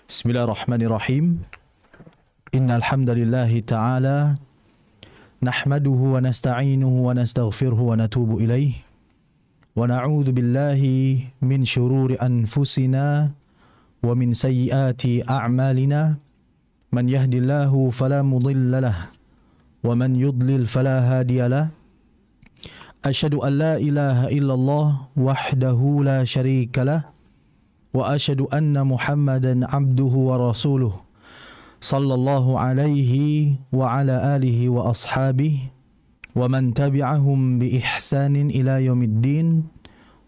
Bismillahirrahmanirrahim. Innal hamdalillahi ta'ala nahmaduhu wa nasta'inuhu wa nastaghfiruhu wa natubu ilaih wa na'udzu billahi min shururi anfusina wa min sayyiati a'malina man yahdihillahu fala mudilla lahu wa man yudlil fala hadiya lahu. Asyhadu an la ilaha illallah wahdahu la syarika lahu wa asyhadu anna Muhammadan abduhu wa rasuluh sallallahu alaihi wa ala alihi wa ashabihi wa man tabi'ahum bi ihsanin ila yaumiddin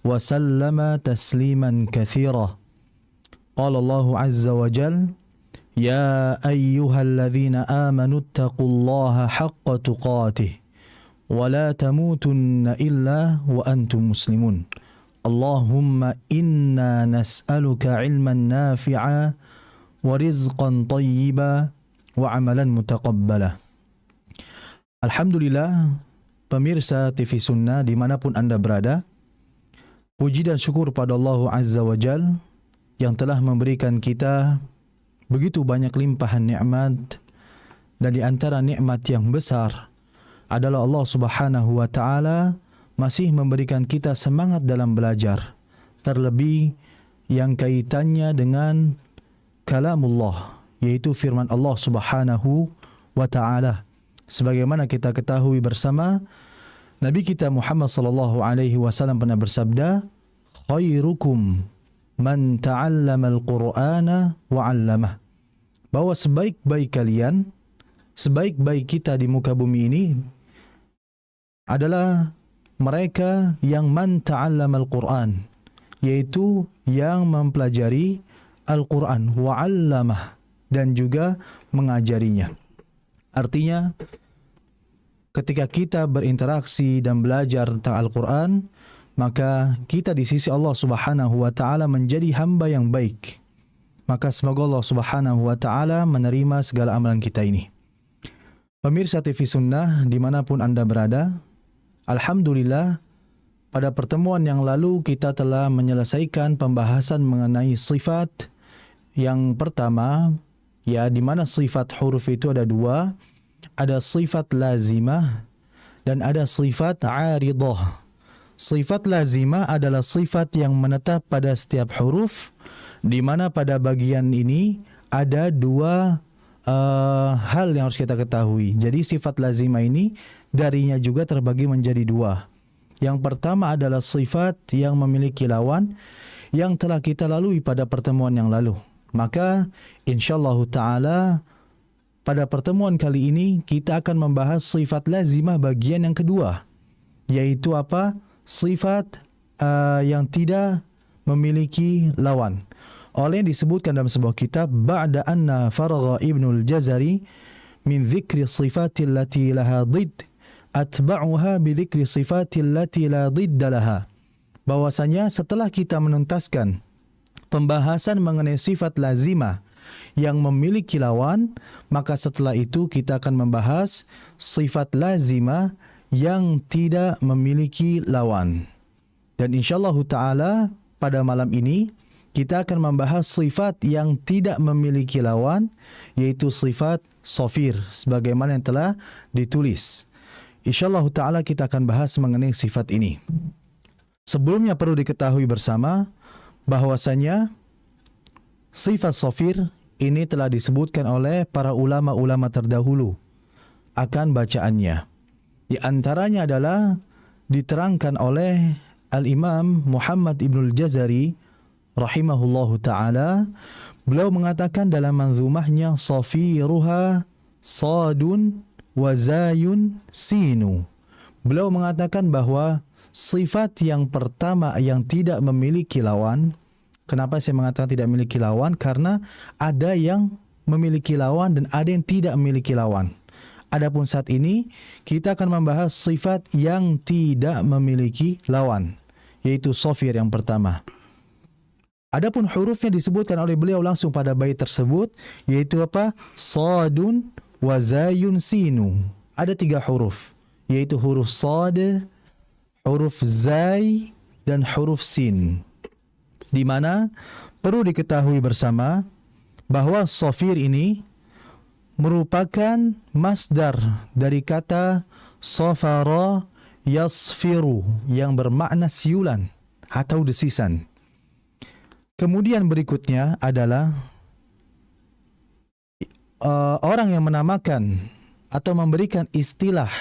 wa sallama tasliman katsira. Qala Allah azza wa jalla ya ayyuhalladzina amanu taqullaha haqqa tuqatih wa la tamutunna illa wa antum muslimun. Allahumma inna nas'aluka ilman nafi'a wa rizqan tayyiba wa amalan mutaqabbala. Alhamdulillah, pemirsa TV Sunnah dimanapun anda berada, puji dan syukur pada Allah Azza wa Jal yang telah memberikan kita begitu banyak limpahan nikmat, dan di antara nikmat yang besar adalah Allah Subhanahu wa Ta'ala masih memberikan kita semangat dalam belajar, terlebih yang kaitannya dengan kalamullah, yaitu firman Allah Subhanahu wa Ta'ala. Sebagaimana kita ketahui bersama, Nabi kita Muhammad sallallahu alaihi wasallam pernah bersabda, khairukum man ta'allama al-Qur'ana wa 'allamah. Bahwa sebaik-baik kalian, sebaik-baik kita di muka bumi ini adalah mereka yang man ta'allama al-Quran, yaitu yang mempelajari Al-Quran wa 'allamah, dan juga mengajarinya. Artinya, ketika kita berinteraksi dan belajar tentang Al-Quran, maka kita di sisi Allah Subhanahu wa Ta'ala menjadi hamba yang baik. Maka semoga Allah Subhanahu wa Ta'ala menerima segala amalan kita ini. Pemirsa TV Sunnah dimanapun anda berada, alhamdulillah, pada pertemuan yang lalu kita telah menyelesaikan pembahasan mengenai sifat yang pertama, ya, di mana sifat huruf itu ada dua, ada sifat lazimah dan ada sifat aridah. Sifat lazimah adalah sifat yang menetap pada setiap huruf, di mana pada bagian ini ada dua hal yang harus kita ketahui. Jadi sifat lazimah ini darinya juga terbagi menjadi dua. Yang pertama adalah sifat yang memiliki lawan, yang telah kita lalui pada pertemuan yang lalu. Maka insyaallah ta'ala pada pertemuan kali ini kita akan membahas sifat lazimah bagian yang kedua, yaitu apa? Sifat yang tidak memiliki lawan. Oleh yang disebutkan dalam sebuah kitab, ba'da anna faragha Ibnul Jazari min dhikri sifati allati laha dhidd atba'uha bi dhikri sifati allati la dhidda laha. Bahwasanya setelah kita menuntaskan pembahasan mengenai sifat lazimah yang memiliki lawan, maka setelah itu kita akan membahas sifat lazimah yang tidak memiliki lawan. Dan insyaallah ta'ala pada malam ini kita akan membahas sifat yang tidak memiliki lawan, yaitu sifat safir, sebagaimana yang telah ditulis. InsyaAllah ta'ala kita akan bahas mengenai sifat ini. Sebelumnya perlu diketahui bersama bahwasanya sifat safir ini telah disebutkan oleh para ulama-ulama terdahulu akan bacaannya. Di antaranya adalah diterangkan oleh Al-Imam Muhammad Ibnul Jazari rahimahullahu ta'ala. Beliau mengatakan dalam manzumahnya, safiruha sadun wa zayun sinu. Beliau mengatakan bahwa sifat yang pertama yang tidak memiliki lawan. Kenapa saya mengatakan tidak memiliki lawan? Karena ada yang memiliki lawan dan ada yang tidak memiliki lawan. Adapun saat ini kita akan membahas sifat yang tidak memiliki lawan, yaitu safir yang pertama. Adapun hurufnya disebutkan oleh beliau langsung pada bait tersebut, yaitu apa? Sadun wa zayun sinu. Ada 3 huruf, yaitu huruf sad, huruf zai, dan huruf sin. Di mana perlu diketahui bersama bahwa sofir ini merupakan masdar dari kata safara yasfiru yang bermakna siulan atau desisan. Kemudian berikutnya adalah orang yang menamakan atau memberikan istilah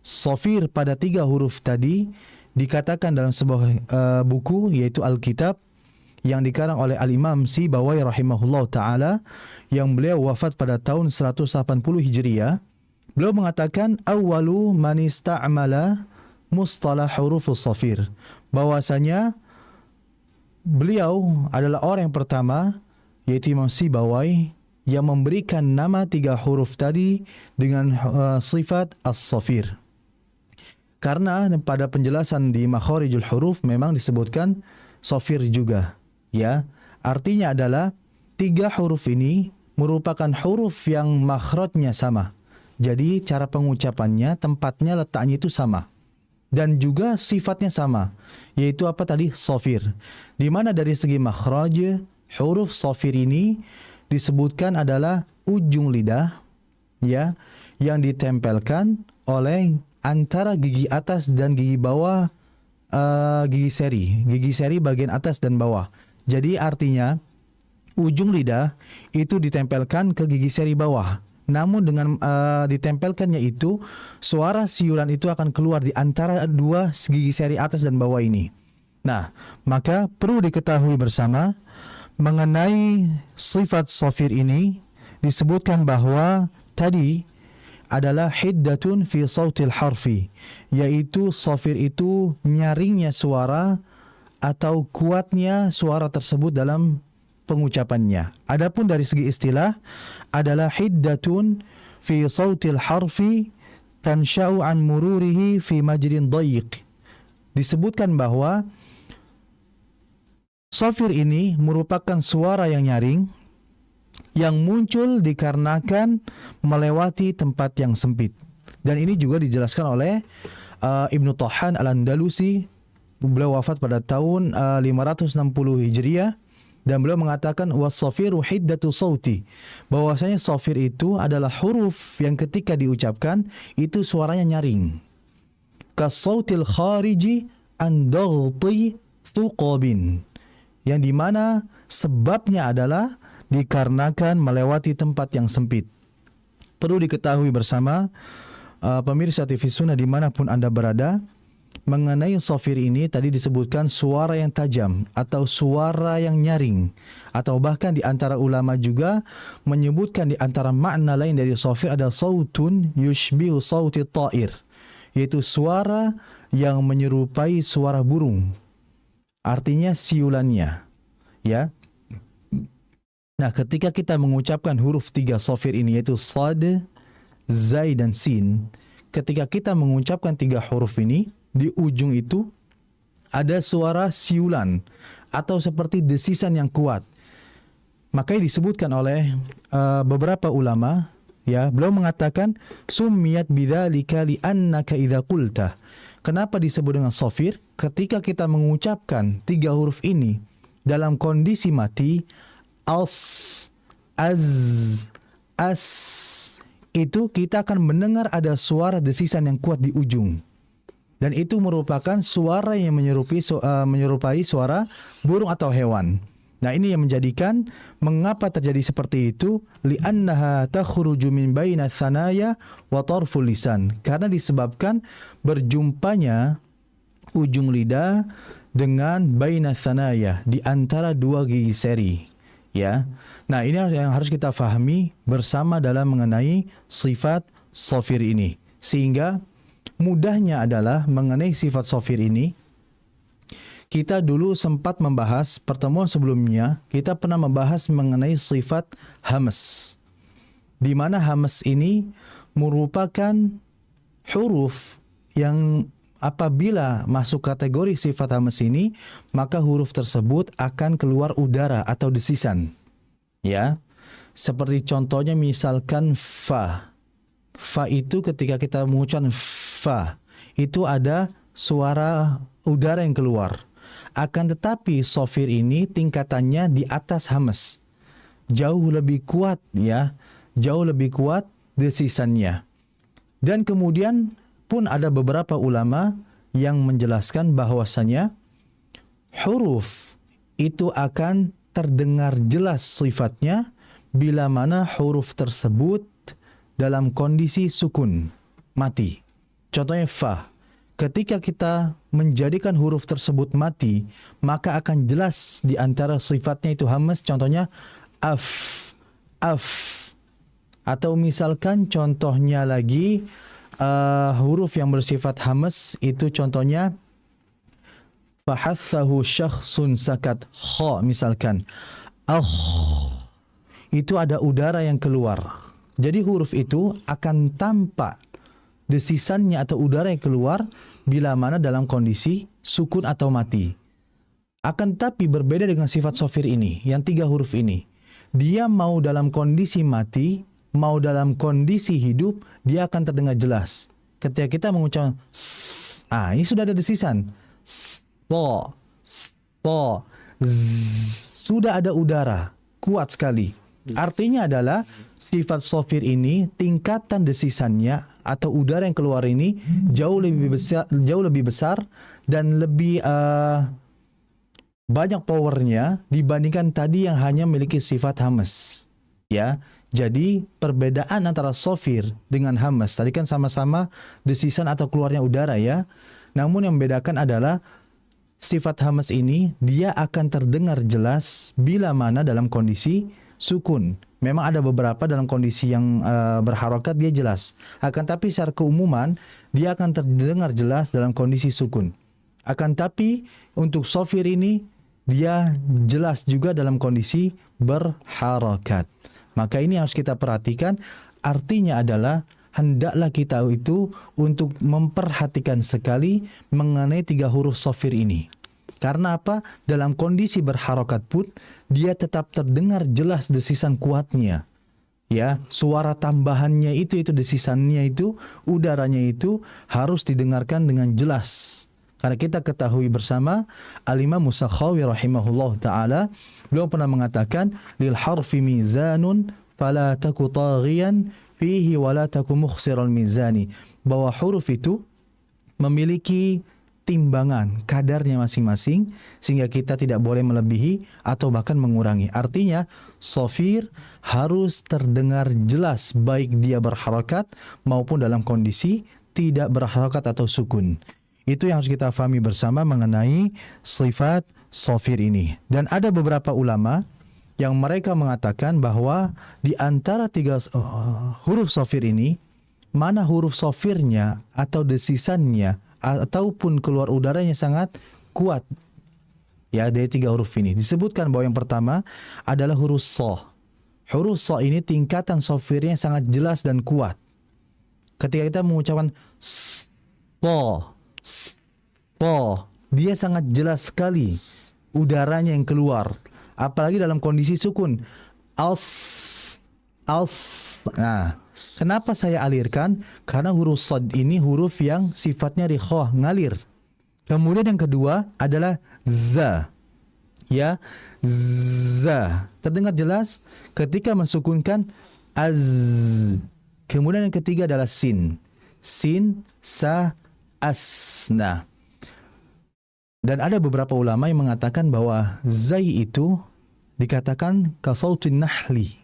sofir pada 3 huruf tadi dikatakan dalam sebuah buku, yaitu Alkitab yang dikarang oleh Al-Imam Sibawai rahimahullah ta'ala, yang beliau wafat pada tahun 180 Hijriah. Beliau mengatakan awwalu man ista'mala mustalah hurufus safir, bahwasanya beliau adalah orang yang pertama, yaitu Imam Sibawai, yang memberikan nama 3 huruf tadi dengan sifat as-safir. Karena pada penjelasan di Makharijul Huruf memang disebutkan safir juga, ya. Artinya adalah 3 huruf ini merupakan huruf yang makhrajnya sama. Jadi cara pengucapannya, tempatnya, letaknya itu sama. Dan juga sifatnya sama, yaitu apa tadi? Safir. Di mana dari segi makhraj, huruf safir ini disebutkan adalah ujung lidah, ya, yang ditempelkan oleh antara gigi atas dan gigi bawah, gigi seri bagian atas dan bawah. Jadi artinya ujung lidah itu ditempelkan ke gigi seri bawah. Namun dengan ditempelkannya itu, suara siulan itu akan keluar di antara 2 gigi seri atas dan bawah ini. Nah, maka perlu diketahui bersama mengenai sifat safir ini, disebutkan bahwa tadi adalah hiddatun fi sautil harfi, yaitu safir itu nyaringnya suara atau kuatnya suara tersebut dalam pengucapannya. Adapun dari segi istilah adalah hiddatun fi sautil harfi tansha'u an mururihi fi majrin dayiq. Disebutkan bahwa safir ini merupakan suara yang nyaring yang muncul dikarenakan melewati tempat yang sempit. Dan ini juga dijelaskan oleh Ibnu Tahan Al-Andalusi. Beliau wafat pada tahun 560 Hijriah, dan beliau mengatakan was-safiru hiddatu sauti, bahwasanya safir itu adalah huruf yang ketika diucapkan itu suaranya nyaring. Kasautil khariji an daghti thuqabin, yang dimana sebabnya adalah dikarenakan melewati tempat yang sempit. Perlu diketahui bersama pemirsa TV Sunnah dimanapun Anda berada, mengenai safir ini tadi disebutkan suara yang tajam atau suara yang nyaring, atau bahkan di antara ulama juga menyebutkan di antara makna lain dari safir ada sautun yushbihu sauti ta'ir, yaitu suara yang menyerupai suara burung. Artinya siulannya, ya. Nah, ketika kita mengucapkan huruf 3 safir ini, yaitu sad, zai, dan sin, ketika kita mengucapkan 3 huruf ini, di ujung itu ada suara siulan atau seperti desisan yang kuat. Makanya disebutkan oleh beberapa ulama, ya, beliau mengatakan summiyat bidzalika li'annaka idza qulta. Kenapa disebut dengan safir? Ketika kita mengucapkan 3 huruf ini dalam kondisi mati, as, az, as, itu kita akan mendengar ada suara desisan yang kuat di ujung. Dan itu merupakan suara yang menyerupai suara burung atau hewan. Nah, ini yang menjadikan mengapa terjadi seperti itu, li'annaha takhruju min baina tsanaya wa tarful lisan. Karena disebabkan berjumpanya ujung lidah dengan baina tsanaya, di antara 2 gigi seri, ya. Nah, ini yang harus kita fahami bersama dalam mengenai sifat safir ini. Sehingga mudahnya adalah mengenai sifat safir ini, kita dulu sempat membahas, pertemuan sebelumnya kita pernah membahas mengenai sifat hams, di mana hams ini merupakan huruf yang apabila masuk kategori sifat hams ini, maka huruf tersebut akan keluar udara atau desisan, ya. Seperti contohnya misalkan fa. Fa itu ketika kita mengucapkan fa, itu ada suara udara yang keluar. Akan tetapi safir ini tingkatannya di atas hams. jauh lebih kuat ya, jauh lebih kuat desisannya. Dan kemudian pun ada beberapa ulama yang menjelaskan bahwasanya huruf itu akan terdengar jelas sifatnya bila mana huruf tersebut dalam kondisi sukun, mati. Contohnya fa. Ketika kita menjadikan huruf tersebut mati, maka akan jelas di antara sifatnya itu hamzah. Contohnya af, af. Atau misalkan contohnya lagi huruf yang bersifat hamzah itu contohnya fahathahu syakhsun sakat kha misalkan. Itu ada udara yang keluar. Jadi huruf itu akan tampak desisannya atau udara yang keluar bila mana dalam kondisi sukun atau mati. Akan tapi berbeda dengan sifat sofir ini, yang 3 huruf ini. Dia mau dalam kondisi mati, mau dalam kondisi hidup, dia akan terdengar jelas. Ketika kita mengucapkan ini sudah ada desisan. Sudah ada udara, kuat sekali. Artinya adalah sifat sofir ini tingkatan desisannya atau udara yang keluar ini jauh lebih besar dan lebih banyak powernya dibandingkan tadi yang hanya memiliki sifat hamzah. Ya, jadi perbedaan antara sofir dengan hamzah tadi kan sama-sama desisan atau keluarnya udara ya. Namun yang membedakan adalah sifat hamzah ini dia akan terdengar jelas bila mana dalam kondisi sukun. Memang ada beberapa dalam kondisi yang berharokat dia jelas. Akan tapi secara keumuman dia akan terdengar jelas dalam kondisi sukun. Akan tapi untuk sofir ini dia jelas juga dalam kondisi berharokat. Maka ini harus kita perhatikan. Artinya adalah hendaklah kita itu untuk memperhatikan sekali mengenai 3 huruf sofir ini. Karena apa? Dalam kondisi berharokat pun dia tetap terdengar jelas desisan kuatnya. Ya, suara tambahannya itu desisannya itu, udaranya itu harus didengarkan dengan jelas. Karena kita ketahui bersama Al-Imam Sakhawi rahimahullah taala, beliau pernah mengatakan lil harfi mizanun fala taku taghiyan fihi wala taku mukhsiral mizani, bahwa huruf itu memiliki timbangan, kadarnya masing-masing, sehingga kita tidak boleh melebihi atau bahkan mengurangi. Artinya, sofir harus terdengar jelas baik dia berharakat maupun dalam kondisi tidak berharakat atau sukun. Itu yang harus kita fahami bersama mengenai sifat sofir ini. Dan ada beberapa ulama yang mereka mengatakan bahwa di antara 3 huruf sofir ini, mana huruf sofirnya atau desisannya ataupun keluar udaranya sangat kuat. Ya, dari 3 huruf ini disebutkan bahwa yang pertama adalah huruf so. Huruf so ini tingkatan sofirnya sangat jelas dan kuat. Ketika kita mengucapkan so, dia sangat jelas sekali udaranya yang keluar. Apalagi dalam kondisi sukun. Nah, kenapa saya alirkan? Karena huruf sad ini huruf yang sifatnya rikhah, ngalir. Kemudian yang kedua adalah za. Ya, za. Terdengar jelas ketika mensukunkan az. Kemudian yang ketiga adalah sin. Sin, sa, as. Nah, dan ada beberapa ulama yang mengatakan bahwa zai itu dikatakan kasautin nahli.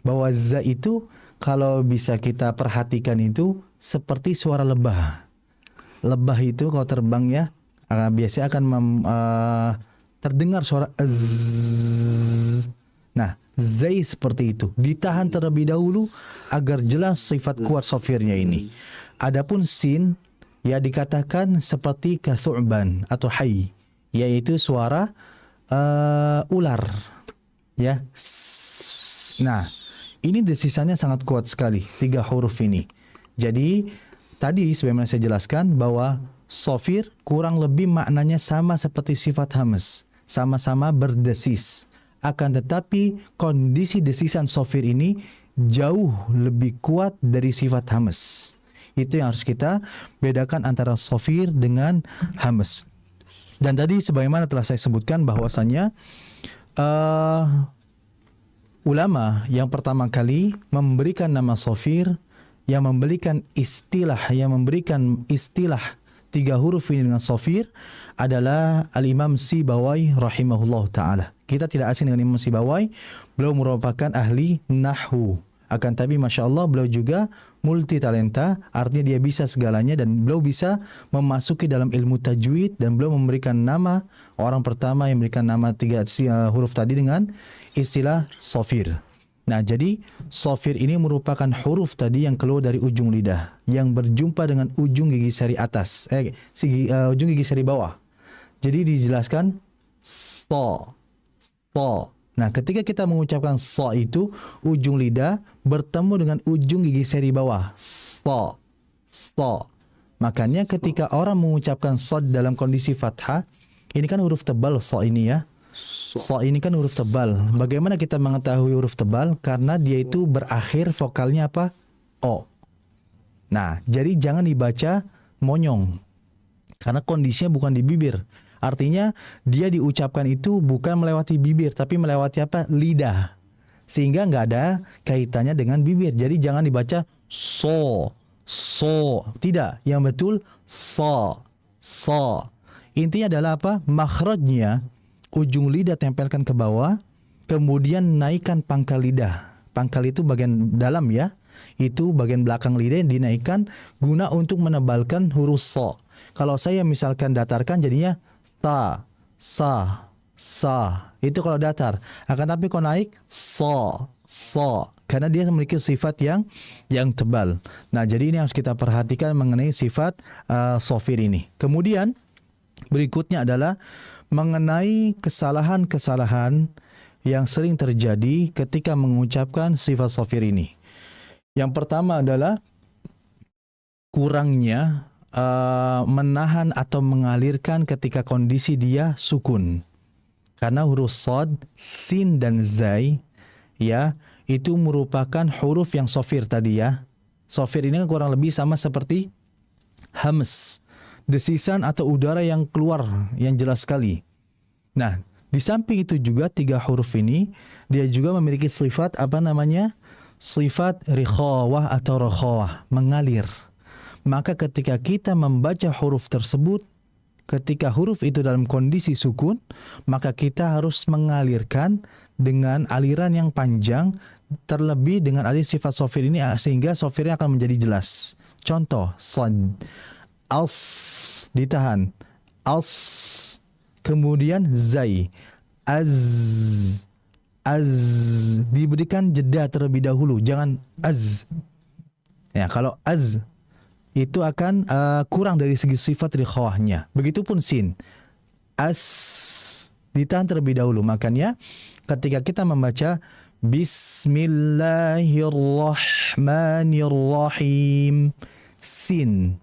Bahwa za itu kalau bisa kita perhatikan itu seperti suara lebah. Lebah itu kalau terbang ya biasanya akan terdengar suara az. Nah, zai seperti itu. Ditahan terlebih dahulu agar jelas sifat kuat sofirnya ini. Adapun sin ya dikatakan seperti kathu'ban atau hayy, yaitu suara ular. Ya. Nah, ini desisannya sangat kuat sekali, 3 huruf ini. Jadi, tadi sebagaimana saya jelaskan bahwa sofir kurang lebih maknanya sama seperti sifat hamzah. Sama-sama berdesis. Akan tetapi, kondisi desisan sofir ini jauh lebih kuat dari sifat hamzah. Itu yang harus kita bedakan antara sofir dengan hamzah. Dan tadi sebagaimana telah saya sebutkan bahwasannya ulama yang pertama kali memberikan nama sofir, yang memberikan istilah 3 huruf ini dengan sofir adalah Al-Imam Sibawai rahimahullah ta'ala. Kita tidak asing dengan Imam Sibawai, beliau merupakan ahli nahwu. Akan tapi Masya Allah beliau juga multi talenta, artinya dia bisa segalanya dan beliau bisa memasuki dalam ilmu tajwid dan beliau memberikan nama, orang pertama yang memberikan nama 3 huruf tadi dengan istilah sofir. Nah, jadi sofir ini merupakan huruf tadi yang keluar dari ujung lidah yang berjumpa dengan ujung gigi seri atas, ujung gigi seri bawah. Jadi dijelaskan so. Nah, ketika kita mengucapkan so itu, ujung lidah bertemu dengan ujung gigi seri bawah. So. Makanya ketika orang mengucapkan so dalam kondisi fathah, ini kan huruf tebal so ini ya. So ini kan huruf tebal. Bagaimana kita mengetahui huruf tebal? Karena dia itu berakhir vokalnya apa? O. Nah, jadi jangan dibaca monyong. Karena kondisinya bukan di bibir. Artinya dia diucapkan itu bukan melewati bibir, tapi melewati apa? Lidah. Sehingga nggak ada kaitannya dengan bibir. Jadi jangan dibaca so. Tidak. Yang betul so. Intinya adalah apa? Makhrajnya, ujung lidah tempelkan ke bawah, kemudian naikkan pangkal lidah. Pangkal itu bagian dalam ya. Itu bagian belakang lidah yang dinaikkan guna untuk menebalkan huruf so. Kalau saya misalkan datarkan jadinya sa. Itu kalau datar. Akan tapi kalau naik so. Karena dia memiliki sifat yang tebal. Nah, jadi ini harus kita perhatikan mengenai sifat sofir ini. Kemudian berikutnya adalah mengenai kesalahan-kesalahan yang sering terjadi ketika mengucapkan sifat sofir ini. Yang pertama adalah kurangnya menahan atau mengalirkan ketika kondisi dia sukun. Karena huruf sod, sin dan zai ya, itu merupakan huruf yang sofir tadi ya. Sofir ini kurang lebih sama seperti hams, desisan atau udara yang keluar yang jelas sekali. Nah, di samping itu juga 3 huruf ini dia juga memiliki sifat sifat rikhawah atau rakhawah, mengalir. Maka ketika kita membaca huruf tersebut, ketika huruf itu dalam kondisi sukun, maka kita harus mengalirkan dengan aliran yang panjang, terlebih dengan alir sifat sofir ini sehingga sofirnya akan menjadi jelas. Contoh, sad, als ditahan, als, kemudian zai, az diberikan jeda terlebih dahulu, jangan az. Ya, kalau az itu akan kurang dari segi sifat rikhawahnya. Begitupun sin, as ditahan terlebih dahulu. Makanya ketika kita membaca Bismillahirrahmanirrahim, sin,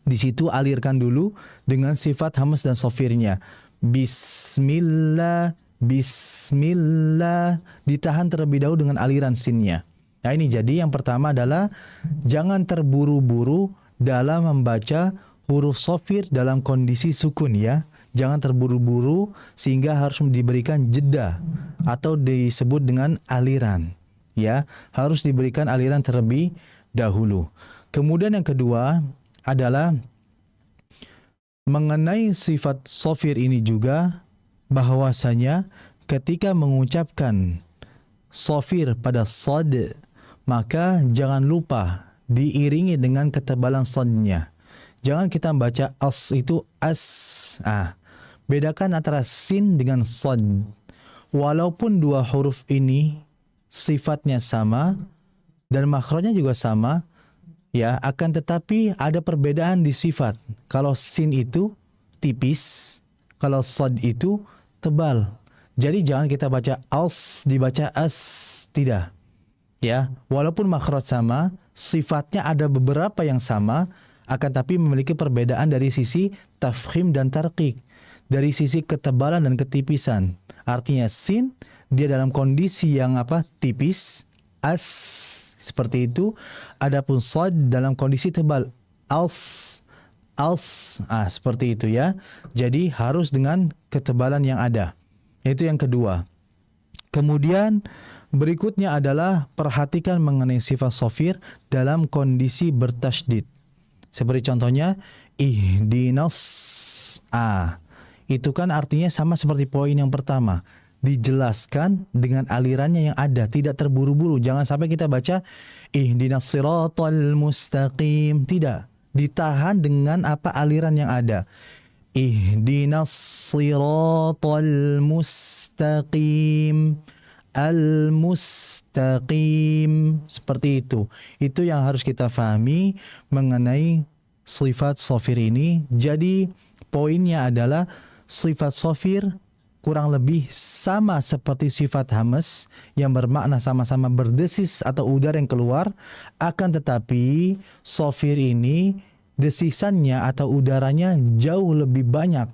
di situ alirkan dulu dengan sifat hamas dan sofirnya. Bismillah, ditahan terlebih dahulu dengan aliran sinnya. Nah, ini jadi yang pertama adalah jangan terburu-buru dalam membaca huruf sofir dalam kondisi sukun ya. Jangan terburu-buru sehingga harus diberikan jeda atau disebut dengan aliran ya. Harus diberikan aliran terlebih dahulu. Kemudian yang kedua adalah mengenai sifat sofir ini juga, bahwasanya ketika mengucapkan sofir pada sad, maka jangan lupa diiringi dengan ketebalan sadnya. Jangan kita membaca as itu as. Bedakan antara sin dengan sad. Walaupun 2 huruf ini sifatnya sama dan makhrajnya juga sama, ya, akan tetapi ada perbedaan di sifat. Kalau sin itu tipis, kalau sad itu tebal. Jadi jangan kita baca as dibaca as, tidak. Ya, walaupun makhraj sama, sifatnya ada beberapa yang sama, akan tapi memiliki perbedaan dari sisi tafkhim dan tarqiq, dari sisi ketebalan dan ketipisan. Artinya sin dia dalam kondisi yang tipis, as seperti itu. Adapun sad dalam kondisi tebal, als, seperti itu ya. Jadi harus dengan ketebalan yang ada. Itu yang kedua. Kemudian Berikutnya adalah perhatikan mengenai sifat sofir dalam kondisi bertasydid. Seperti contohnya ihdinas itu kan artinya sama seperti poin yang pertama, dijelaskan dengan alirannya yang ada, tidak terburu-buru. Jangan sampai kita baca ihdinas siratal mustaqim, tidak, ditahan dengan apa aliran yang ada. Ihdinas siratal mustaqim, al-mustaqim, seperti itu. Itu yang harus kita fahami mengenai sifat sofir ini. Jadi poinnya adalah sifat sofir kurang lebih sama seperti sifat hamas yang bermakna sama-sama berdesis atau udara yang keluar. Akan tetapi sofir ini desisannya atau udaranya jauh lebih banyak,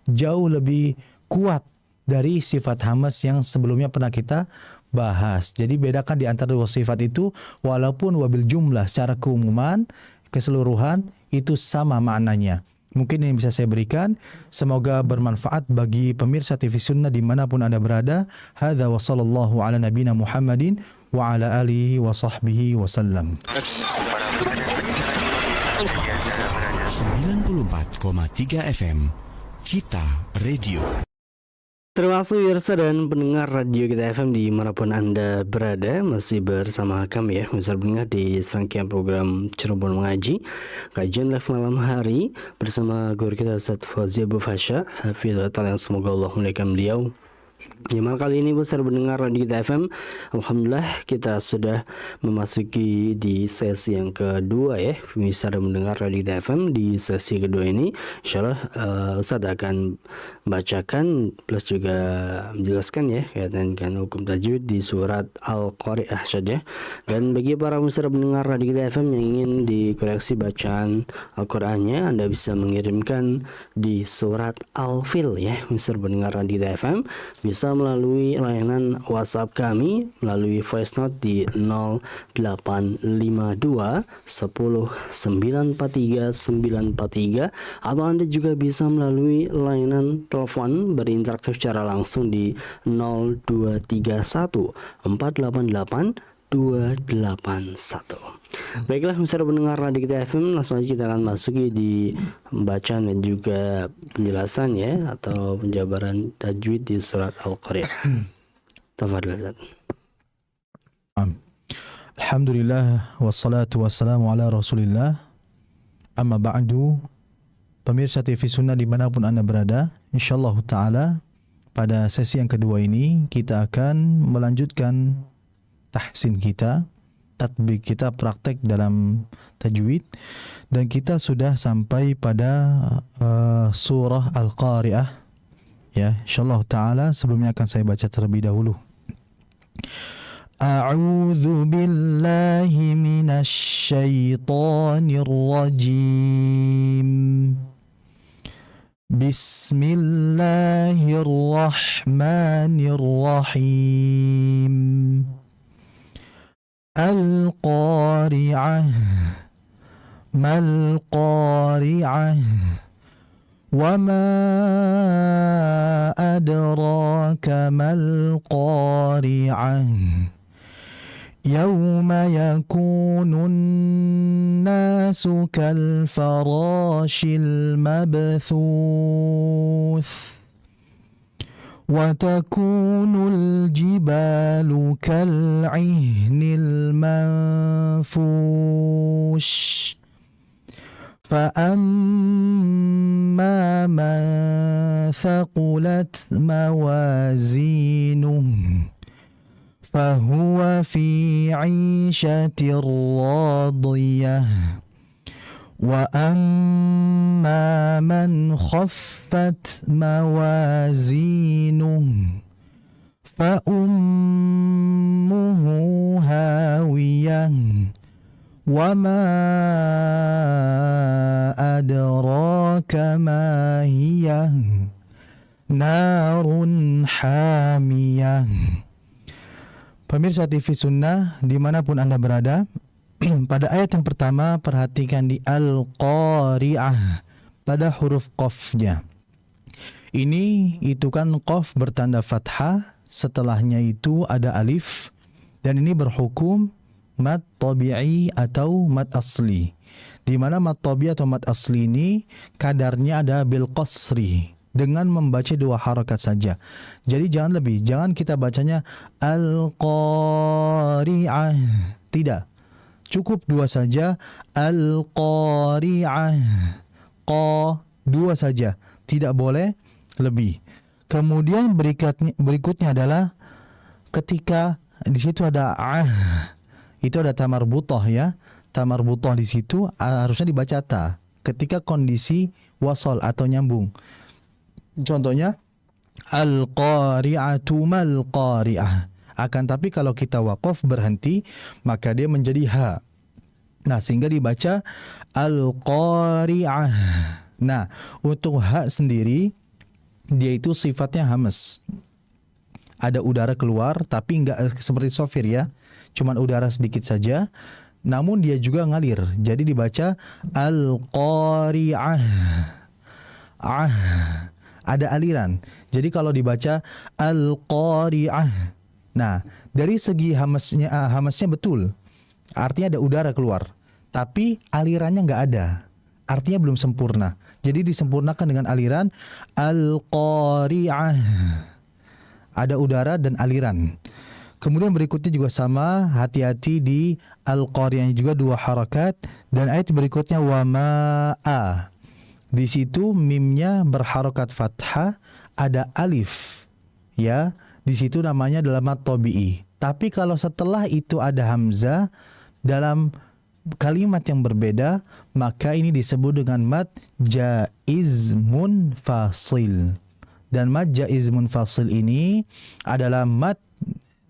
jauh lebih kuat dari sifat hamas yang sebelumnya pernah kita bahas. Jadi bedakan di antara dua sifat itu, walaupun wabil jumlah secara keumuman, keseluruhan itu sama maknanya. Mungkin ini bisa saya berikan. Semoga bermanfaat bagi pemirsa TV Sunnah dimanapun Anda berada. Hadza wa sallallahu ala nabina Muhammadin wa ala alihi wa sahbihi wasallam. 94,3 FM Kita Radio. Terima kasih pemirsa dan pendengar radio Kita FM di manapun Anda berada. Masih bersama kami ya, bisa mendengar di serangkaian program Cirebon Mengaji, kajian live malam hari bersama guru kita Ustaz Fauzi Abu Fasha Hafizahullah Ta'ala, yang semoga Allah memuliakan beliau. Di malam kali ini besar mendengar radio Kita FM, alhamdulillah kita sudah memasuki di sesi yang kedua ya. Bisa mendengar radio Kita FM di sesi kedua ini. Insyaallah Ustaz akan bacakan plus juga menjelaskan ya kaitan dengan hukum tajwid di surat Al-Qari'ah saja. Dan bagi para pemirsa mendengar radio Kita FM yang ingin dikoreksi bacaan Al-Qur'annya, Anda bisa mengirimkan di surat Al-Fil ya. Pemirsa mendengar radio Kita FM bisa melalui layanan WhatsApp kami melalui voice note di 0852 10 943 943, atau Anda juga bisa melalui layanan telepon berinteraksi secara langsung di 0231 488 281. Baiklah, misalnya pendengar radio Kita FM, langsung aja kita akan masuki di bacaan dan juga penjelasan ya, atau penjabaran tajwid di surat Al-Qari'ah. Tafadhal Ustaz. Alhamdulillah wassalatu wassalamu ala Rasulillah. Amma ba'du. Pemirsa TV Sunnah dimanapun Anda berada, insyaallah ta'ala pada sesi yang kedua ini kita akan melanjutkan tahsin kita, tatbik kita, praktek dalam tajwid, dan kita sudah sampai pada surah Al-Qari'ah ya. Insyaallah ta'ala sebelumnya akan saya baca terlebih dahulu. A'udzu billahi minasy syaithanir rajim. Bismillahirrahmanirrahim. Al-Qari'ah, Mal-Qari'ah, wa ma adraka mal-Qari'ah, yawma yakunun nasu kal-farashil mabthuth, وتكون الجبال كالعهن المنفوش فأما من ثقلت موازينه فهو في عيشة راضية وأما من خفت موازينه فأمه هاوية وما أدراك ما هي نار حامية. Pemirsa TV Sunnah dimanapun Anda berada, pada ayat yang pertama perhatikan di Al-Qari'ah pada huruf qafnya. Ini itu kan qaf bertanda fathah, setelahnya itu ada alif Dan ini berhukum mad tabi'i atau mad asli. Di mana mad tabi'i atau mad asli ini kadarnya ada bil qasri, dengan membaca 2 harakat saja. Jadi jangan lebih, jangan kita bacanya al-qari'ah. Tidak. Cukup 2 saja, al-qari'ah. Qa 2 saja, tidak boleh lebih. Kemudian berikutnya adalah ketika di situ ada itu ada tamarbutah ya. Tamarbutah di situ harusnya dibaca ta ketika kondisi wasal atau nyambung. Contohnya al-qari'atu mal qari'ah. Akan tapi kalau kita waqaf berhenti, maka dia menjadi ha. Nah, sehingga dibaca al-qari'ah. Nah, untuk ha sendiri dia itu sifatnya hamas. Ada udara keluar tapi enggak seperti sofir ya. Cuman udara sedikit saja. Namun dia juga ngalir. Jadi dibaca al-qari'ah. Ada aliran. Jadi kalau dibaca al-qari'ah. Nah, dari segi hamasnya betul. Artinya ada udara keluar. Tapi alirannya enggak ada. Artinya belum sempurna. Jadi disempurnakan dengan aliran al-qari'ah. Ada udara dan aliran. Kemudian berikutnya juga sama, hati-hati di al-qari'ah juga 2 harakat. Dan ayat berikutnya wa ma'a. Di situ mimnya berharakat fathah, ada alif. Ya, di situ namanya adalah mad tabi'i. Tapi kalau setelah itu ada hamzah dalam kalimat yang berbeda, maka ini disebut dengan mad jaiz munfasil. Dan mad jaiz munfasil ini adalah mad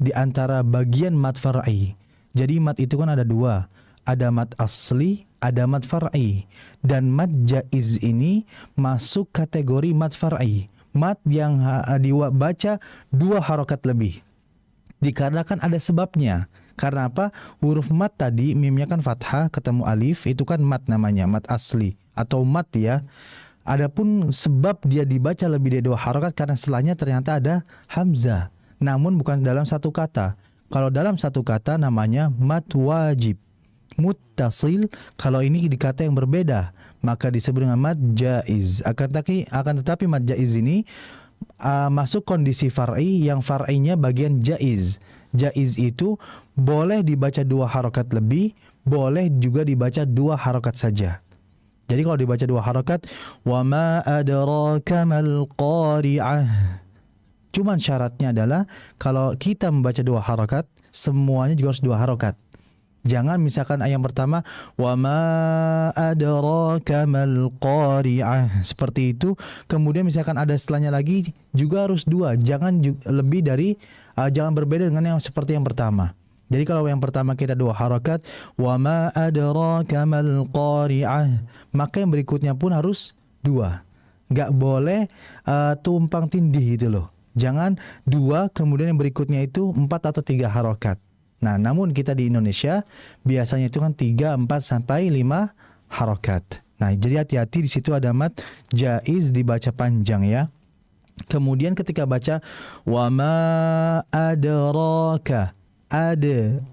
di antara bagian mad far'i. Jadi mad itu kan ada 2. Ada mad asli, ada mad far'i. Dan mad jaiz ini masuk kategori mad far'i. Mad yang dibaca 2 harakat lebih. Dikarenakan ada sebabnya. Karena apa? Huruf mad tadi, mimnya kan fathah, ketemu alif, itu kan mad namanya, mad asli. Atau mad ya. Adapun sebab dia dibaca lebih dari 2 harakat karena setelahnya ternyata ada hamzah. Namun bukan dalam satu kata. Kalau dalam satu kata namanya mad wajib. Muttasil, kalau ini di kata yang berbeda, maka disebut dengan mad jaiz. Akan tetapi mad jaiz ini masuk kondisi far'i, yang far'inya bagian jaiz. Jaiz itu boleh dibaca 2 harakat lebih, boleh juga dibaca 2 harakat saja. Jadi kalau dibaca 2 harakat, wa ma adraka mal qari'ah. Cuman syaratnya adalah kalau kita membaca 2 harakat, semuanya juga harus 2 harakat. Jangan misalkan ayat yang pertama wa ma adraka mal qari'ah seperti itu, kemudian misalkan ada setelahnya lagi juga harus 2. Jangan lebih dari jangan berbeda dengan yang seperti yang pertama. Jadi kalau yang pertama kita 2 harakat wa ma adraka mal qari'ah, maka yang berikutnya pun harus 2. Enggak boleh tumpang tindih itu loh. Jangan 2 kemudian yang berikutnya itu 4 atau 3 harakat. Nah, namun kita di Indonesia biasanya itu kan 3, 4 sampai 5 harakat. Nah, jadi hati-hati di situ ada mad jaiz dibaca panjang ya. Kemudian ketika baca wa ma adraka, ada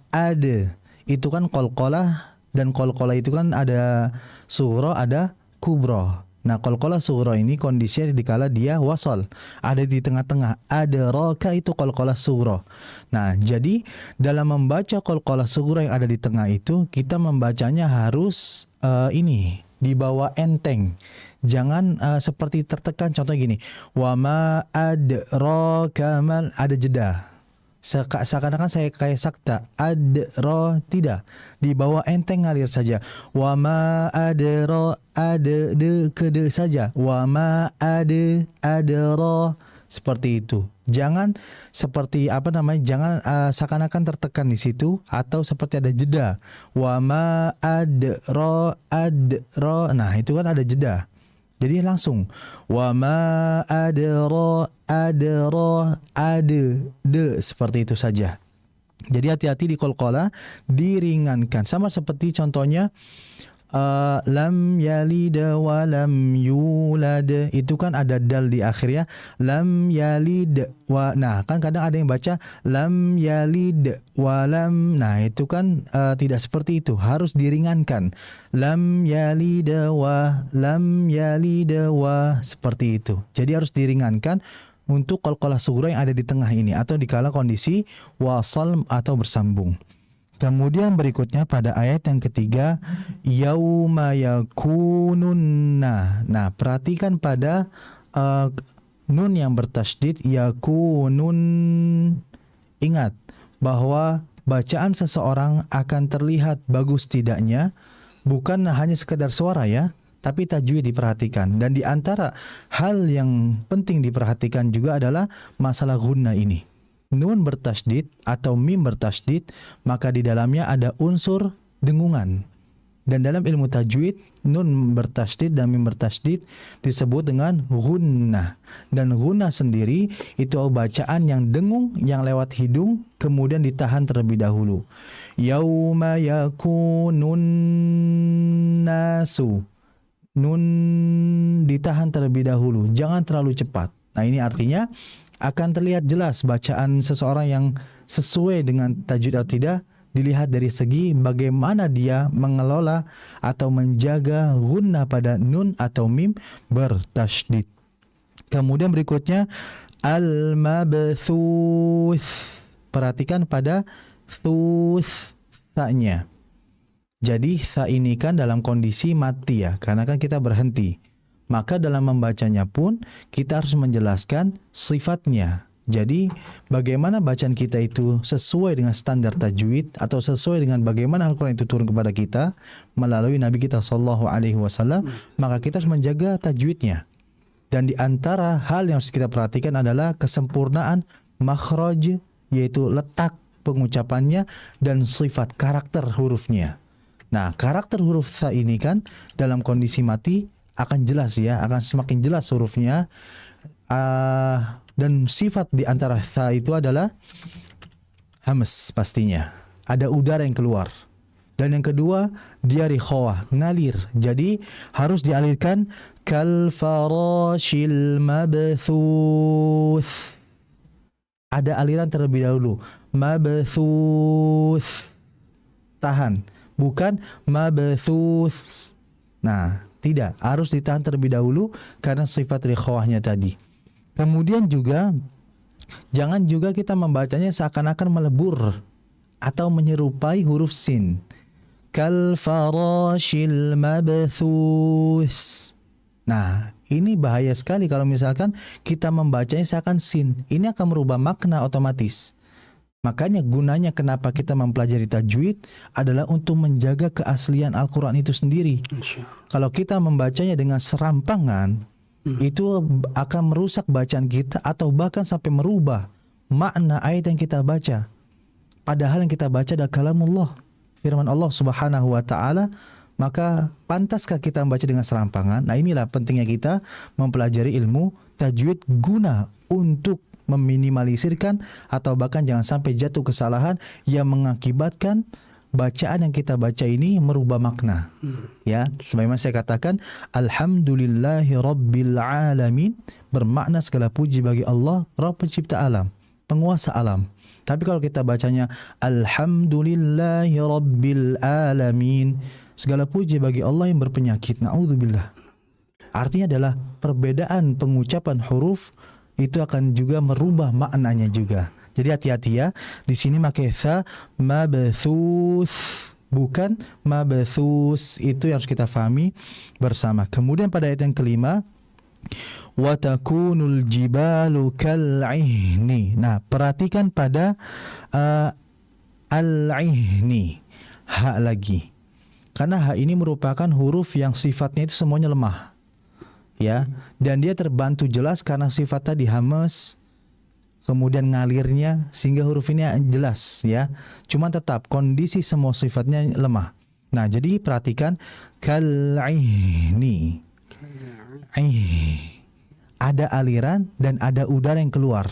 itu kan qalqalah, dan qalqalah itu kan ada sughra, ada kubra. Nah, qalqalah sughra ini kondisinya dikala dia wasal, ada di tengah-tengah. Adraka itu qalqalah sughra. Nah, jadi dalam membaca qalqalah sughra yang ada di tengah itu, kita membacanya harus ini dibawa enteng. Jangan seperti tertekan. Contoh gini, wa ma adraka mal, ada jeda. Seakan-akan saya kayak sakta. Adra, tidak. Di bawah enteng ngalir saja. Wa ma adra, de saja. Wa ma adra, seperti itu. Jangan seperti jangan seakan-akan tertekan di situ atau seperti ada jeda. Wa ma adra. Nah, itu kan ada jeda. Jadi langsung wa ma adra, de, seperti itu saja. Jadi hati-hati di qalqalah, diringankan. Sama seperti contohnya lam yalid wa lam yulad, itu kan ada dal di akhirnya, lam yalid wa, nah kan kadang ada yang baca lam yalid wa lam, nah itu kan tidak seperti itu, harus diringankan, lam yalid wa lam yalid wa, seperti itu. Jadi harus diringankan untuk qalqalah sughra yang ada di tengah ini atau dikala kondisi wasal atau bersambung. Kemudian berikutnya pada ayat yang ketiga, yauma yakununna. Nah, perhatikan pada nun yang bertasydid, yakunun. Ingat bahwa bacaan seseorang akan terlihat bagus tidaknya bukan hanya sekedar suara ya, tapi tajwid diperhatikan. Dan di antara hal yang penting diperhatikan juga adalah masalah gunna ini. Nun bertasydid atau mim bertasydid, maka di dalamnya ada unsur dengungan. Dan dalam ilmu tajwid, nun bertasydid dan mim bertasydid disebut dengan gunnah. Dan gunnah sendiri itu bacaan yang dengung, yang lewat hidung, kemudian ditahan terlebih dahulu. Yauma yakunun nasu. Nun ditahan terlebih dahulu, jangan terlalu cepat. Nah ini artinya akan terlihat jelas bacaan seseorang yang sesuai dengan tajwid atau tidak dilihat dari segi bagaimana dia mengelola atau menjaga gunnah pada nun atau mim bertasydid. Kemudian berikutnya al-mabthuth. Perhatikan pada thuth ta-nya. Jadi tha ini kan dalam kondisi mati ya, karena kan kita berhenti. Maka dalam membacanya pun kita harus menjelaskan sifatnya. Jadi bagaimana bacaan kita itu sesuai dengan standar tajwid atau sesuai dengan bagaimana Al-Quran itu turun kepada kita melalui Nabi kita SAW, maka kita harus menjaga tajwidnya. Dan di antara hal yang harus kita perhatikan adalah kesempurnaan makhraj, yaitu letak pengucapannya dan sifat karakter hurufnya. Nah, karakter huruf tha ini kan dalam kondisi mati akan jelas ya, akan semakin jelas hurufnya. Dan sifat di antara tha itu adalah hams pastinya. Ada udara yang keluar. Dan yang kedua, dia rikhawah, ngalir. Jadi harus dialirkan kal farashil mabthuth. Ada aliran terlebih dahulu. Mabthuth. Tahan. Bukan mabthuth. Nah, tidak, harus ditahan terlebih dahulu karena sifat rikhawahnya tadi. Kemudian juga jangan juga kita membacanya seakan-akan melebur atau menyerupai huruf sin. Kal farashil mabthus. Nah, ini bahaya sekali kalau misalkan kita membacanya seakan sin. Ini akan merubah makna otomatis. Makanya gunanya kenapa kita mempelajari tajwid adalah untuk menjaga keaslian Al-Quran itu sendiri. Kalau kita membacanya dengan serampangan, itu akan merusak bacaan kita atau bahkan sampai merubah makna ayat yang kita baca. Padahal yang kita baca adalah kalamullah, firman Allah Subhanahu wa taala, maka pantaskah kita membaca dengan serampangan? Nah, inilah pentingnya kita mempelajari ilmu tajwid guna untuk meminimalisirkan atau bahkan jangan sampai jatuh kesalahan yang mengakibatkan bacaan yang kita baca ini merubah makna. Ya, sebagaimana saya katakan, alhamdulillahi rabbil alamin, bermakna segala puji bagi Allah, Rabb pencipta alam, penguasa alam. Tapi kalau kita bacanya alhamdulillahi rabbil alamin, segala puji bagi Allah yang berpenyakit, naudzubillah. Artinya adalah perbedaan pengucapan huruf itu akan juga merubah maknanya juga. Jadi hati-hati ya. Di sini pakai tha mabthus, bukan mabthus. Itu yang harus kita pahami bersama. Kemudian pada ayat yang kelima, wa takunul jibalu kal'ihni. Nah, perhatikan pada al-ihni, ha lagi. Karena ha ini merupakan huruf yang sifatnya itu semuanya lemah. Ya, dan dia terbantu jelas karena sifat tadi hamas, kemudian ngalirnya sehingga huruf ini jelas ya. Cuma tetap kondisi semua sifatnya lemah. Nah, jadi perhatikan kal'ihni. Ada aliran dan ada udara yang keluar.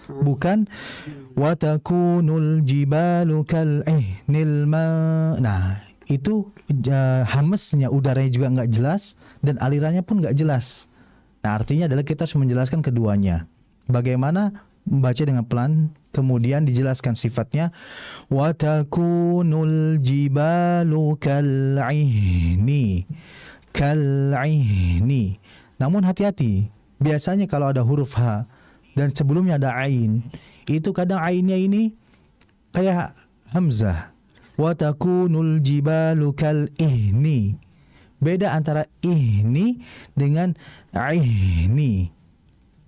Bukan wa takunul jibalu kal'ihnil ma. Nah, itu hamesnya, udaranya juga nggak jelas dan alirannya pun nggak jelas. Nah, artinya adalah kita harus menjelaskan keduanya. Bagaimana membaca dengan pelan, kemudian dijelaskan sifatnya. Wa takunul jibalu kal'ihni. Kal'ihni. Namun hati-hati. Biasanya kalau ada huruf H dan sebelumnya ada ain, itu kadang ainnya ini kayak hamzah. Wa takunul jibalu kal'ihni. Beda antara ihni dengan ihni.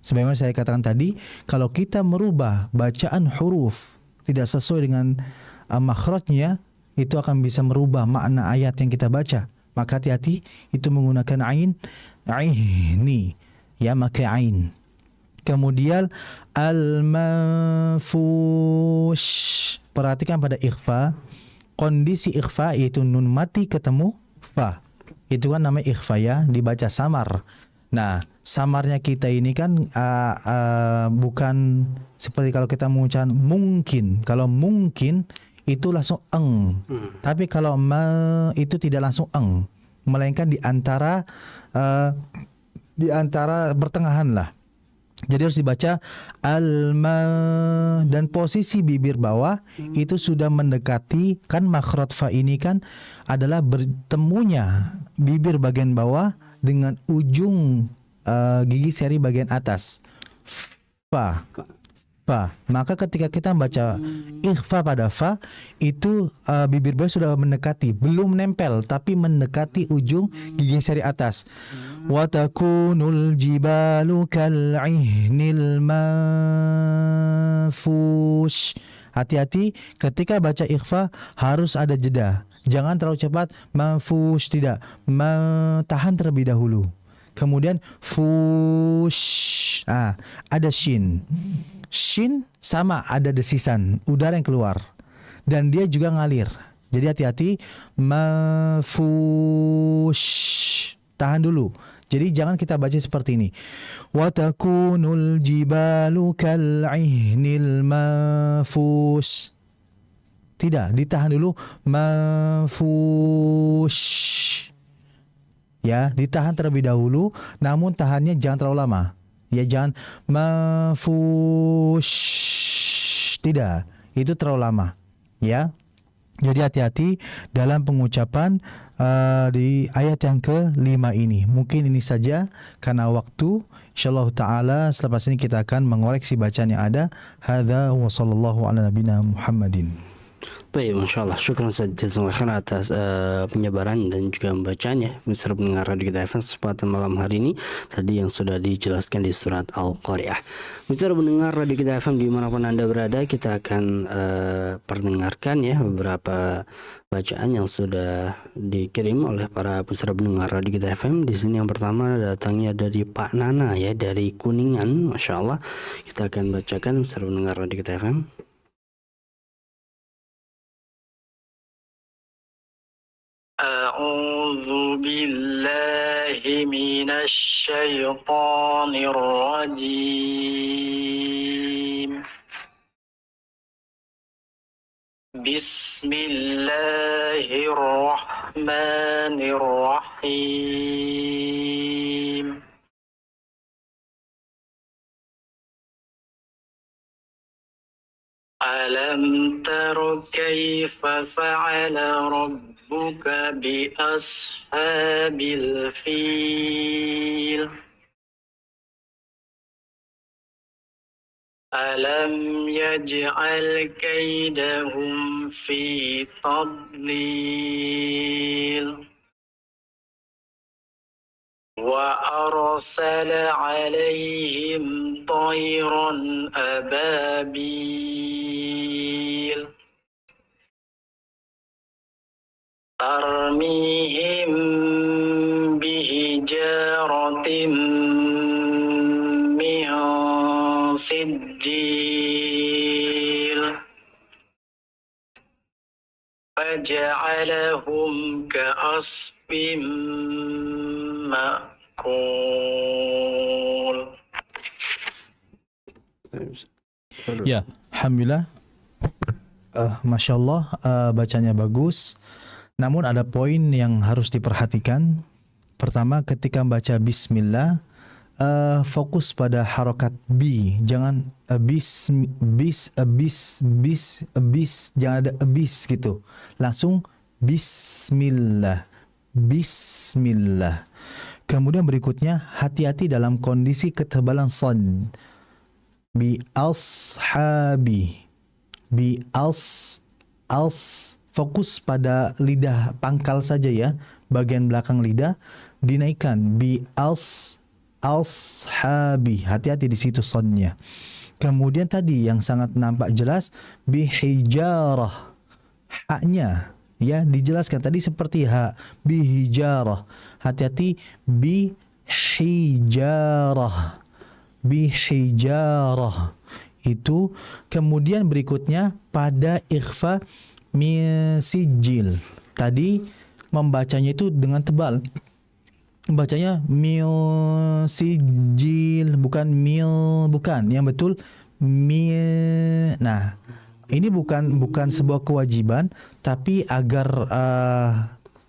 Sebagaimana saya katakan tadi, kalau kita merubah bacaan huruf tidak sesuai dengan makhrajnya, itu akan bisa merubah makna ayat yang kita baca. Maka hati-hati, itu menggunakan ain, ihni, ya, maka ain. Kemudian al-manfush. Perhatikan pada ikhfa, kondisi ikhfa yaitu nun mati ketemu fa. Itu kan namanya ikhfa, ya, dibaca samar. Nah, samarnya kita ini kan bukan seperti kalau kita mengucapkan mungkin. Kalau mungkin itu langsung eng. Tapi kalau itu tidak langsung eng, melainkan di antara pertengahan lah. Jadi harus dibaca alma, dan posisi bibir bawah itu sudah mendekati, kan makhraj fa ini kan adalah bertemunya bibir bagian bawah dengan ujung gigi seri bagian atas. Fa. Fa. Maka ketika kita membaca ikhfa pada fa, itu bibir bawah sudah mendekati, belum nempel tapi mendekati ujung gigi seri atas. Wa takunul jibalu kal'ihnil manfush. Hati-hati ketika baca ikhfa harus ada jeda. Jangan terlalu cepat manfush, tidak. Tahan terlebih dahulu. Kemudian fush. Ada shin. Shin sama ada desisan, udara yang keluar. Dan dia juga ngalir. Jadi hati-hati. Manfush. Tahan dulu. Jadi jangan kita baca seperti ini. Wa takunul jibalu kal'ihnil manfush. Tidak, ditahan dulu. Manfush. Ya, ditahan terlebih dahulu, namun tahannya jangan terlalu lama. Ya, jangan manfush. Tidak, itu terlalu lama. Ya. Jadi hati-hati dalam pengucapan di ayat yang ke-5 ini. Mungkin ini saja karena waktu. Insyaallah taala selepas ini kita akan mengoreksi bacaan yang ada. Hadza wa sallallahu ala nabiyina Muhammadin. Baik, Masya Allah. Syukran jazakallahu khairan atas penyebaran dan juga membacanya. Bisa mendengar radio kita FM kesempatan malam hari ini tadi yang sudah dijelaskan di surat Al-Qari'ah. Bisa mendengar radio kita FM dimanapun Anda berada, kita akan perdengarkan ya beberapa bacaan yang sudah dikirim oleh para peserta pendengar radio kita FM. Di sini yang pertama datangnya dari Pak Nana ya, dari Kuningan. Masya Allah. Kita akan bacakan peserta pendengar radio kita FM. أعوذ بالله من الشيطان الرجيم بسم الله الرحمن الرحيم ألم تر كيف فعل ربك بأصحاب الفيل ألم يجعل كيدهم في تضليل وأرسل عليهم طيرا أبابيل ترميهم بحجارة من سجيل فجعلهم كعصف مأكول. Ya, alhamdulillah. Masya Allah, bacanya bagus. Namun ada poin yang harus diperhatikan. Pertama, ketika membaca bismillah, fokus pada harokat bi, jangan bis, jangan ada bis gitu. Langsung bismillah, bismillah. Kemudian berikutnya, hati-hati dalam kondisi ketebalan shad. Bi ashabi, fokus pada lidah pangkal saja ya, bagian belakang lidah dinaikkan. Bi ashabi, hati-hati di situ shadnya. Kemudian tadi yang sangat nampak jelas, bi hijarah, haknya ya dijelaskan tadi seperti hak, bi hijarah, hati-hati bi hijarah, bi hijarah itu. Kemudian berikutnya pada ikhfa min sijil, tadi membacanya itu dengan tebal, bacanya mil sijil, bukan mil, bukan yang betul mil. Nah, ini bukan sebuah kewajiban, tapi agar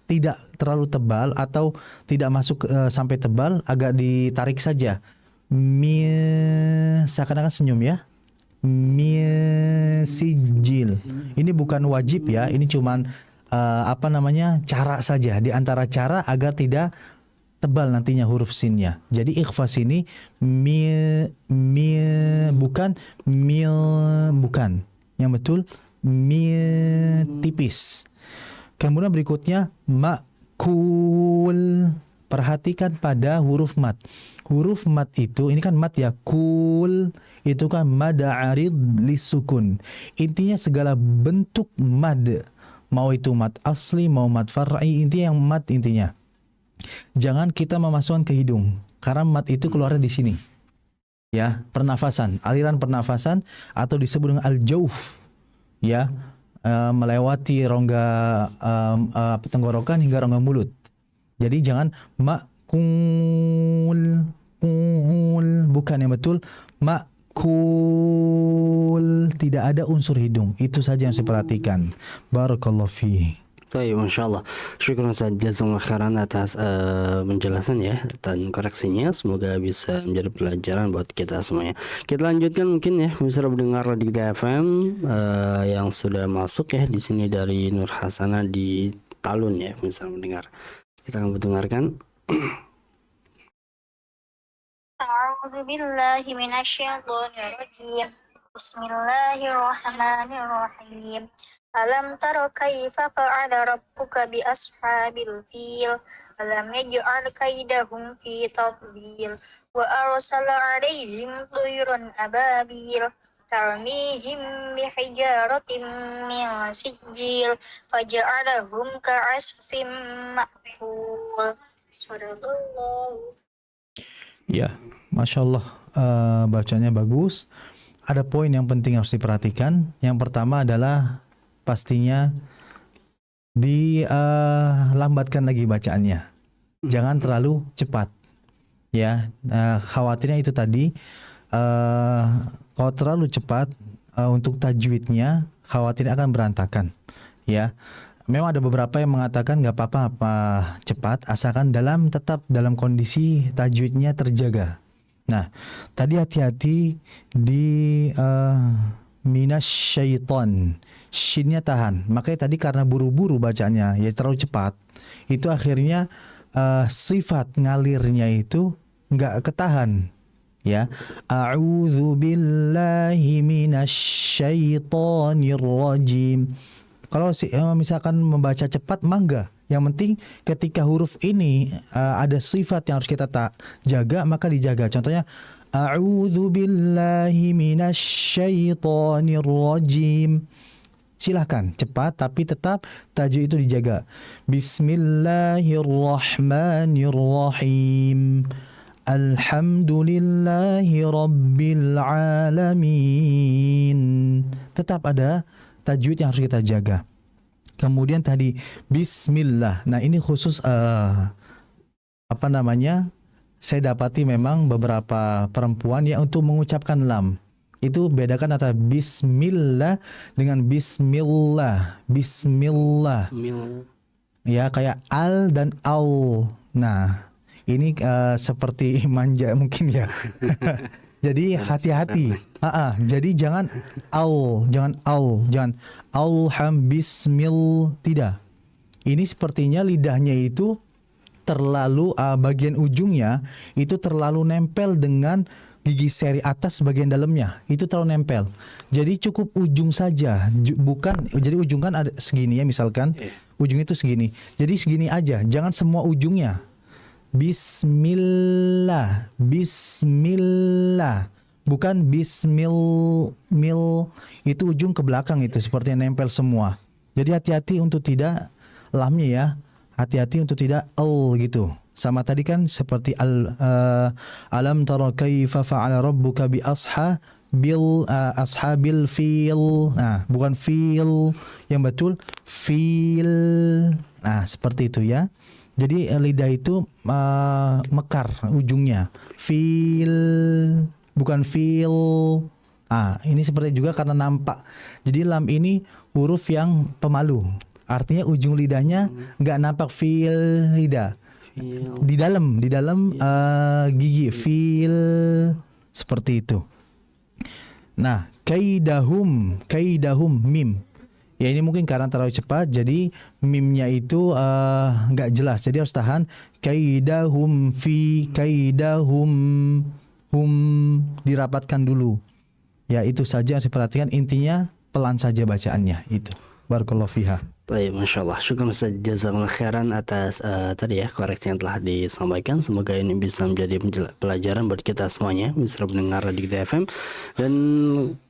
tidak terlalu tebal atau tidak masuk sampai tebal, agak ditarik saja. Mil, seakan-akan senyum ya. Mil sijil. Ini bukan wajib ya, ini cuman cara saja, di antara cara agar tidak tebal nantinya huruf sinnya. Jadi ikhfa sini bukan mil, bukan. Yang betul tipis. Kemudian berikutnya makul. Perhatikan pada huruf mat. Huruf mat itu, ini kan mat ya, kul itu kan mad arid lisukun. Intinya segala bentuk mad, mau itu mat asli, mau mat far'i, intinya yang mat intinya. Jangan kita memasukkan ke hidung, karena mat itu keluarnya di sini. Ya, pernafasan, aliran pernafasan atau disebut dengan al-jauf. Ya, melewati rongga tenggorokan hingga rongga mulut. Jadi jangan makul, bukan yang betul makul, tidak ada unsur hidung. Itu saja yang saya perhatikan. Barakallahu fiik. Baik, Masya Allah. Syukur Ustaz, jazakallahu khairan atas penjelasan ya dan koreksinya. Semoga bisa menjadi pelajaran buat kita semuanya. Kita lanjutkan mungkin ya, bisa mendengar Radio FM yang sudah masuk ya di sini dari Nur Hasanah di Talun ya, bisa mendengar. Kita akan mendengarkan. A'udzu billahi minasyaitonir rajim. Bismillahirrahmanirrahim. Alam tara kaifa fa'ala rabbuka bi ashabil fil. Alam yaj'al kaidahum fi tadlil. Wa arsala 'alaihim tuyran ababil. Tarmihim bihijaratin min sijil. Faja'alahum ka'asfin ma'kul. Sadaqallahu. Ya, Masya Allah, bacanya bagus. Ada poin yang penting harus diperhatikan. Yang pertama adalah pastinya dilambatkan lagi bacaannya. Jangan terlalu cepat. Ya, khawatirnya itu tadi, kalau terlalu cepat untuk tajwidnya, khawatirnya akan berantakan. Ya, memang ada beberapa yang mengatakan nggak apa-apa cepat, asalkan tetap dalam kondisi tajwidnya terjaga. Nah, tadi hati-hati di minasyaiton, shinnya tahan. Makanya tadi karena buru-buru bacanya, ya terlalu cepat, itu akhirnya sifat ngalirnya itu nggak ketahan. Ya, a'udzu billahi minasyaitonir rajim. Kalau misalkan membaca cepat, mangga. Yang penting ketika huruf ini ada sifat yang harus kita jaga, maka dijaga. Contohnya, a'udzu billahi minasyaitonir rajim. Silahkan cepat, tapi tetap tajwid itu dijaga. Bismillahirrahmanirrahim. Alhamdulillahi rabbil alamin. Tetap ada tajwid yang harus kita jaga. Kemudian tadi bismillah. Nah, ini khusus saya dapati memang beberapa perempuan yang untuk mengucapkan lam itu bedakan antara bismillah dengan bismillah. Bismillah. Ya, kayak al dan au. Nah, ini seperti manja mungkin ya. Jadi hati-hati. Jadi jangan jangan auham bismil, tidak. Ini sepertinya lidahnya itu terlalu bagian ujungnya itu terlalu nempel dengan gigi seri atas bagian dalamnya, itu terlalu nempel. Jadi cukup ujung saja, bukan. Jadi ujung kan ada segini ya, misalkan ujung itu segini. Jadi segini aja, jangan semua ujungnya. Bismillah, bismillah, bukan bismil mil, itu ujung ke belakang itu seperti yang nempel semua. Jadi hati-hati untuk tidak lamnya ya, hati-hati untuk tidak gitu. Sama tadi kan seperti alam tara kaifa fa'ala rabbuka bi ashabil fil. Nah, bukan fil yang betul, fil. Nah, seperti itu ya. Jadi lidah itu mekar ujungnya. Fil, bukan fil. Ini seperti juga karena nampak. Jadi lam ini huruf yang pemalu. Artinya ujung lidahnya nggak nampak fil lidah. Di dalam gigi fil, seperti itu. Nah, kaidahum mim. Ya, ini mungkin karena terlalu cepat, jadi mimnya itu nggak jelas. Jadi harus tahan. Kaidahum hum, dirapatkan dulu. Ya, itu saja yang harus diperhatikan. Intinya pelan saja bacaannya itu. Barakallahu fiha. Baik, Masya Allah. Syukur jazakallahu khairan atas tadi ya koreksi yang telah disampaikan. Semoga ini bisa menjadi pelajaran buat kita semuanya, bisa mendengar Radio Kita FM. Dan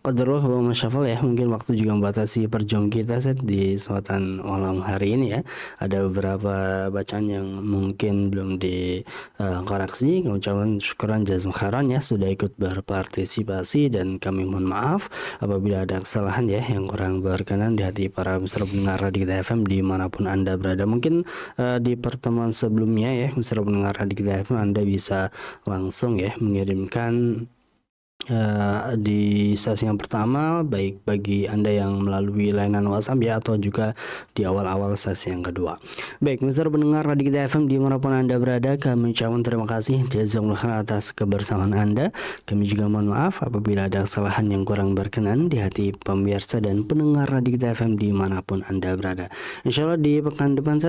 qadarullah wa masyafal ya, mungkin waktu juga membatasi perjumpaan kita di kesempatan malam hari ini ya. Ada beberapa bacaan yang mungkin belum dikoreksi. Kami ucapkan syukuran jazakallahu khairan ya sudah ikut berpartisipasi, dan kami mohon maaf apabila ada kesalahan ya yang kurang berkenan di hati para pendengar Radio Kita FM dimanapun Anda berada. Mungkin di pertemuan sebelumnya ya, misalnya pendengar Radio Kita FM, Anda bisa langsung ya mengirimkan di sesi yang pertama, baik bagi Anda yang melalui layanan WhatsApp ya, atau juga di awal-awal sesi yang kedua. Baik, misalnya pendengar Radio Kita FM dimanapun Anda berada, kami ucapkan terima kasih jazakumullah khairan atas kebersamaan Anda. Kami juga mohon maaf apabila ada kesalahan yang kurang berkenan di hati pemirsa dan pendengar Radio Kita FM dimanapun Anda berada. Insya Allah di pekan depan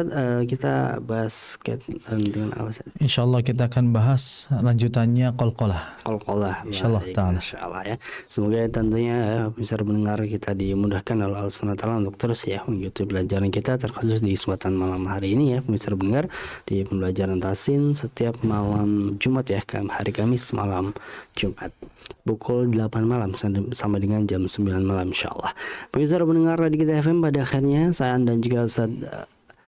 kita bahas dengan apa? Insya Allah kita akan bahas lanjutannya qalqalah. Insya Allah. Masya Allah ya. Semoga tentunya bisa mendengar kita dimudahkan oleh Allah SWT untuk terus ya mengikuti pelajaran kita, terkhusus di kesempatan malam hari ini ya, bisa mendengar di pembelajaran Tasin setiap malam Jumat ya, hari Kamis malam Jumat pukul 8 malam sama dengan jam 9 malam insyaallah. Pemirsa mendengar Radio Kita FM, pada akhirnya saya dan juga Ustaz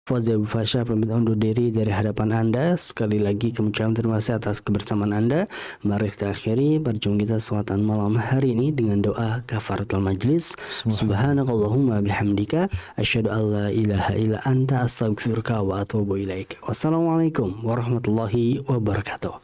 Fauzi Abu Fasha pamit undur diri dari hadapan Anda. Sekali lagi kami ucapkan terima kasih atas kebersamaan Anda. Mari kita akhiri perjumpaan kita kesempatan malam hari ini dengan doa kafaratul majlis. Subhanakallahumma bihamdika asyhadu an la ilaha illa anta astaghfiruka wa atubu ilaik. Wassalamualaikum warahmatullahi wabarakatuh.